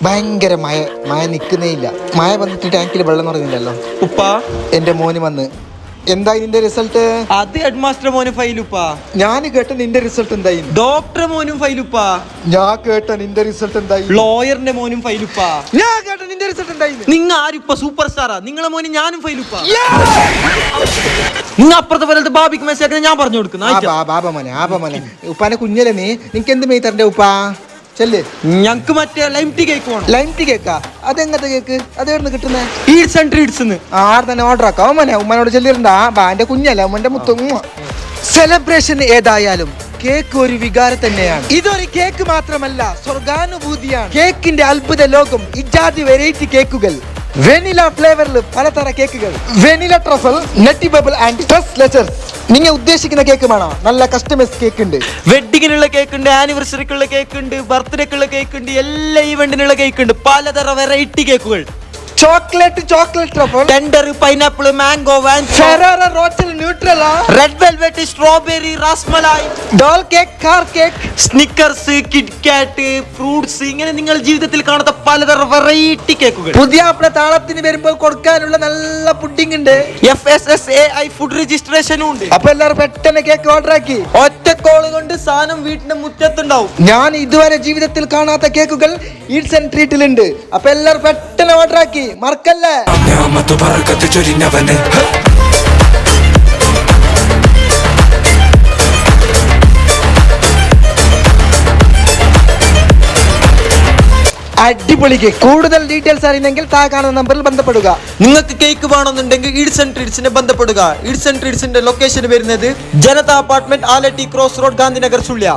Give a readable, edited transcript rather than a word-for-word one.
ഭയങ്കര മഴ നിൽക്കുന്നേ ഇല്ല. മഴ വന്നിട്ട് ടാങ്കിൽ വെള്ളം നിറയുന്നില്ലല്ലോ. ഉപ്പാ എന്റെ മോന് വന്ന് എന്തായി നിന്റെ റിസൾട്ട്? അത് ഹെഡ് മാസ്റ്റർ മോനും ഫൈലുപ്പാ. ഞാൻ കേട്ട നിന്റെ റിസൾട്ട് എന്തായി? ഡോക്ടർ മോനും ഫൈലുപ്പാ. ഞാൻ കേട്ട നിന്റെ റിസൾട്ട് എന്തായി? ലോയറിന്റെ മോനും ഫൈലുപ്പാ. ഞാൻ കേട്ട നിന്റെ റിസൾട്ട് എന്തായി? നിങ്ങ ആരിപ്പ സൂപ്പർ സ്റ്റാറാ? നിങ്ങളെ മോനും ഞാനും ഫൈലുപ്പാ. നിങ്ങൾ അപ്പുറത്തെ പോലത്തെ ബാബിക്ക് മെസ്സേജ് ഞാൻ പറഞ്ഞു കൊടുക്കുന്നു. ബാബമോനെ ഉപ്പാനെ കുഞ്ഞല്ലേ നീ? നിനക്ക് എന്ത് മെയ് തരണ്ടേ ഉപ്പാ? ചെല്ല്. ഞങ്ങക്ക് മറ്റേ ലൈം ടീ കേക്ക് വേണം. ലൈം ടീ കേക്കാ? അതെങ്ങനത്തെ കേക്ക്? അതെവിടുന്ന് കിട്ടുന്നേ? Eats and treats. ആടെ തന്നെ ഓർഡർ ആക്കാം. ഉമ്മനോട് ചെല്ലിരണ്ടാ. എന്റെ കുഞ്ഞല്ലേ, ഉമ്മന്റെ മുത്തും. സെലിബ്രേഷൻ ഏതായാലും കേക്ക് ഒരു വികാരം തന്നെയാണ്. ഇതൊരു കേക്ക് മാത്രമല്ല, സ്വർഗാനുഭൂതിയാണ്. കേക്കിന്റെ അത്ഭുത ലോകം. ഇജാതി വെറൈറ്റി കേക്കുകൾ, വെനില ഫ്ലേവറിൽ പലതര കേക്കുകൾ, vanilla truffle, nutty bubble and സ്ട്രെസ് ലെച്ചേഴ്സ്. നിങ്ങൾ ഉദ്ദേശിക്കുന്ന കേക്ക് വേണോ? നല്ല കസ്റ്റമൈസ് കേക്ക് ഉണ്ട്. വെഡിങ്ങിനുള്ള കേക്ക് ഉണ്ട്, ആനിവേഴ്സറിക്കുള്ള കേക്ക് ഉണ്ട്, ബർത്ത്ഡേക്കുള്ള കേക്ക് ഉണ്ട്, എല്ലാ ഈവെന്റിനുള്ള കേക്ക് ഉണ്ട്. പലതര വെറൈറ്റി കേക്കുകൾ. Chocolate truffle, tender, pineapple, mango, Ferrero Rocher, Nutella, red velvet, strawberry, rasmalai, doll cake, car cake, Snickers, KitKat, fruits, ഇങ്ങനെ നിങ്ങൾ ജീവിതത്തിൽ കാണാത്ത പലതരം വെറൈറ്റി കേക്കുകൾ. പുതിയ താളത്തിന് വരുമ്പോൾ കൊടുക്കാനുള്ള നല്ല പുഡിംഗ് ഉണ്ട്. FSSAI ഫുഡ് രജിസ്ട്രേഷനും ഉണ്ട്. അപ്പൊ എല്ലാവരും പെട്ടെന്ന് കേക്ക് ഓർഡർ ആക്കി. ഒറ്റ കോള് കൊണ്ട് സാധനം വീട്ടിന്റെ മുറ്റത്തുണ്ടാവും. ഞാൻ ഇതുവരെ ജീവിതത്തിൽ കാണാത്ത കേക്കുകൾ ഈറ്റ്സ് ആൻഡ് ട്രീറ്റിലുണ്ട്. അപ്പൊ എല്ലാവരും പെട്ടെന്ന് ഓർഡർ ആക്കി. മറക്കല്ലേ. അടിപൊളി കേക്ക്. കൂടുതൽ ഡീറ്റെയിൽസ് അറിയുന്നെങ്കിൽ താഴെ കാണുന്ന നമ്പറിൽ ബന്ധപ്പെടുക. നിങ്ങൾക്ക് കേക്ക് വേണമെന്നുണ്ടെങ്കിൽ ഈഡ്സ് ആൻഡ് ട്രീറ്റ്സിനെ ബന്ധപ്പെടുക. ഈഡ്സ് ആൻഡ് ട്രീറ്റ്സിന്റെ ലൊക്കേഷൻ വരുന്നത് Janata apartment, Alatti cross road, Gandhinagar, Sullia.